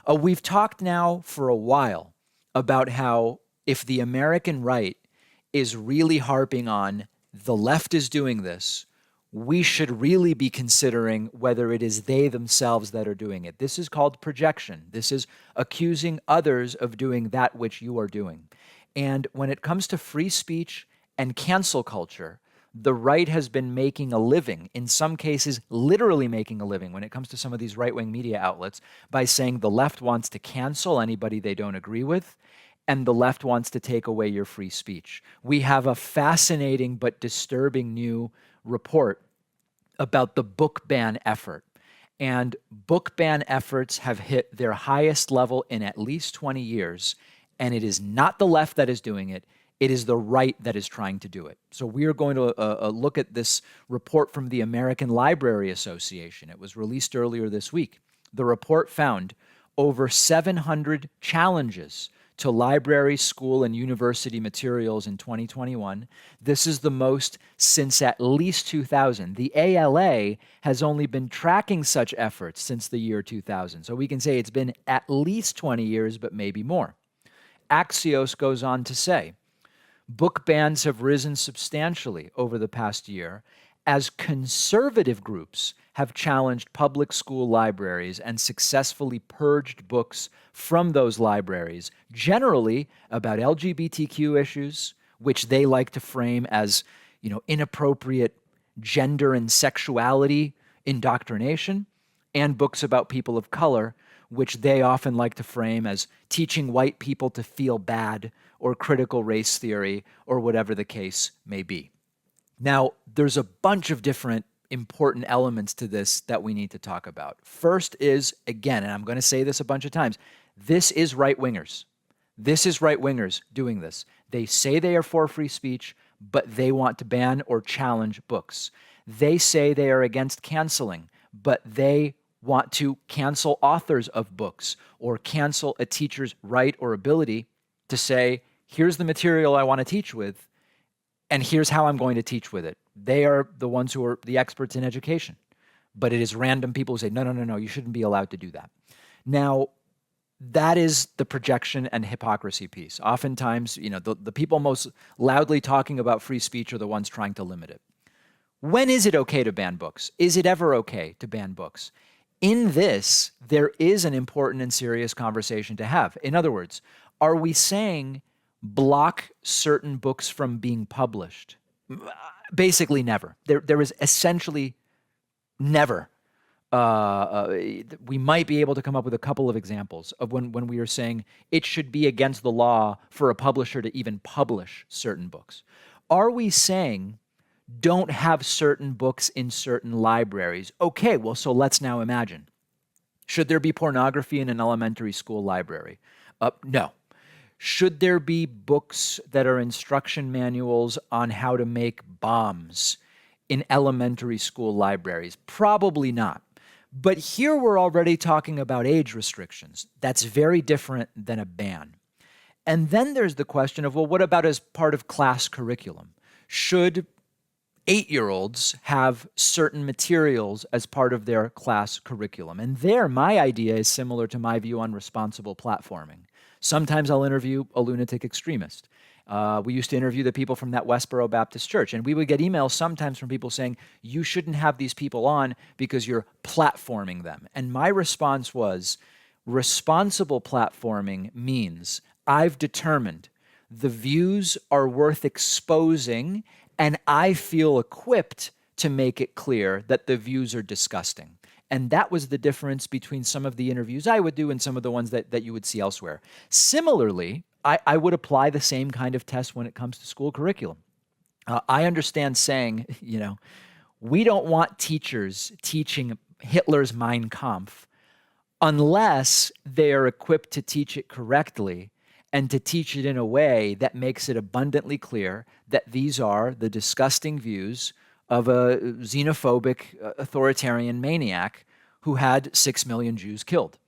We've talked now for a while about how if the American right is really harping on the left is doing this, we should really be considering whether it is they themselves that are doing it. This is called projection. This is accusing others of doing that which you are doing. And when it comes to free speech and cancel culture, the right has been making a living, in some cases, literally making a living when it comes to some of these right-wing media outlets by saying the left wants to cancel anybody they don't agree with, and the left wants to take away your free speech. We have a fascinating but disturbing new report about the book ban effort. And book ban efforts have hit their highest level in at least 20 years. And it is not the left that is doing it. It is the right that is trying to do it. So we are going to look at this report from the American Library Association. It was released earlier this week. The report found over 700 challenges to library, school, and university materials in 2021. This is the most since at least 2000. The ALA has only been tracking such efforts since the year 2000. So we can say it's been at least 20 years, but maybe more. Axios goes on to say, book bans have risen substantially over the past year as conservative groups have challenged public school libraries and successfully purged books from those libraries, generally about LGBTQ issues, which they like to frame as, inappropriate gender and sexuality indoctrination, and books about people of color, which they often like to frame as teaching white people to feel bad or critical race theory or whatever the case may be. Now, there's a bunch of different important elements to this that we need to talk about. First is, again, and I'm going to say this a bunch of times, this is right-wingers. This is right-wingers doing this. They say they are for free speech, but they want to ban or challenge books. They say they are against canceling, but they want to cancel authors of books or cancel a teacher's right or ability to say, here's the material I want to teach with, and here's how I'm going to teach with it. They are the ones who are the experts in education. But it is random people who say, no, you shouldn't be allowed to do that. Now, that is the projection and hypocrisy piece. Oftentimes, the people most loudly talking about free speech are the ones trying to limit it. When is it okay to ban books? Is it ever okay to ban books? In this, there is an important and serious conversation to have. In other words, are we saying block certain books from being published? Basically never. There is essentially never. We might be able to come up with a couple of examples of when we are saying it should be against the law for a publisher to even publish certain books. Are we saying don't have certain books in certain libraries? Okay, well, so let's now imagine. Should there be pornography in an elementary school library? No. Should there be books that are instruction manuals on how to make bombs in elementary school libraries? Probably not. But here we're already talking about age restrictions. That's very different than a ban. And then there's the question of, well, what about as part of class curriculum? Should 8-year-olds have certain materials as part of their class curriculum? And there, my idea is similar to my view on responsible platforming. Sometimes I'll interview a lunatic extremist. We used to interview the people from that Westboro Baptist Church, and we would get emails sometimes from people saying, you shouldn't have these people on because you're platforming them. And my response was, responsible platforming means I've determined the views are worth exposing, and I feel equipped to make it clear that the views are disgusting. And that was the difference between some of the interviews I would do and some of the ones that you would see elsewhere. Similarly, I would apply the same kind of test when it comes to school curriculum. I understand saying, we don't want teachers teaching Hitler's Mein Kampf unless they are equipped to teach it correctly and to teach it in a way that makes it abundantly clear that these are the disgusting views of a xenophobic authoritarian maniac who had 6 million Jews killed.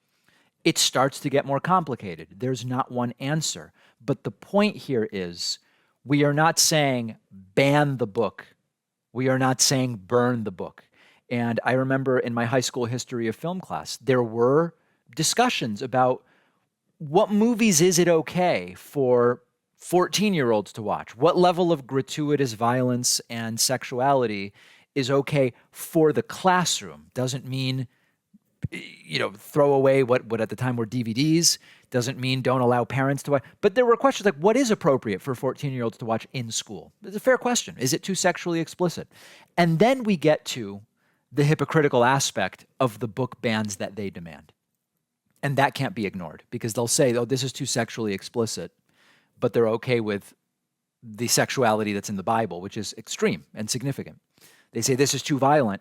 It starts to get more complicated. There's not one answer. But the point here is we are not saying ban the book. We are not saying burn the book. And I remember in my high school history of film class, there were discussions about what movies is it okay for 14-year-olds to watch? What level of gratuitous violence and sexuality is okay for the classroom? Doesn't mean, throw away what at the time were DVDs. Doesn't mean don't allow parents to watch. But there were questions like, what is appropriate for 14-year-olds to watch in school? It's a fair question. Is it too sexually explicit? And then we get to the hypocritical aspect of the book bans that they demand. And that can't be ignored because they'll say, oh, this is too sexually explicit, but they're okay with the sexuality that's in the Bible, which is extreme and significant. They say this is too violent,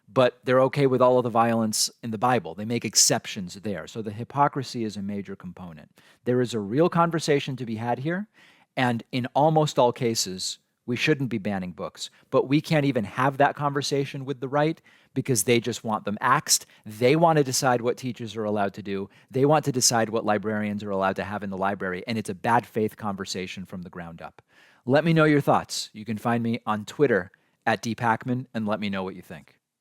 but they're okay with all of the violence in the Bible. They make exceptions there. So the hypocrisy is a major component. There is a real conversation to be had here, and in almost all cases, we shouldn't be banning books. But we can't even have that conversation with the right because they just want them axed. They want to decide what teachers are allowed to do. They want to decide what librarians are allowed to have in the library, and it's a bad faith conversation from the ground up. Let me know your thoughts. You can find me on Twitter @dpacman, and let me know what you think.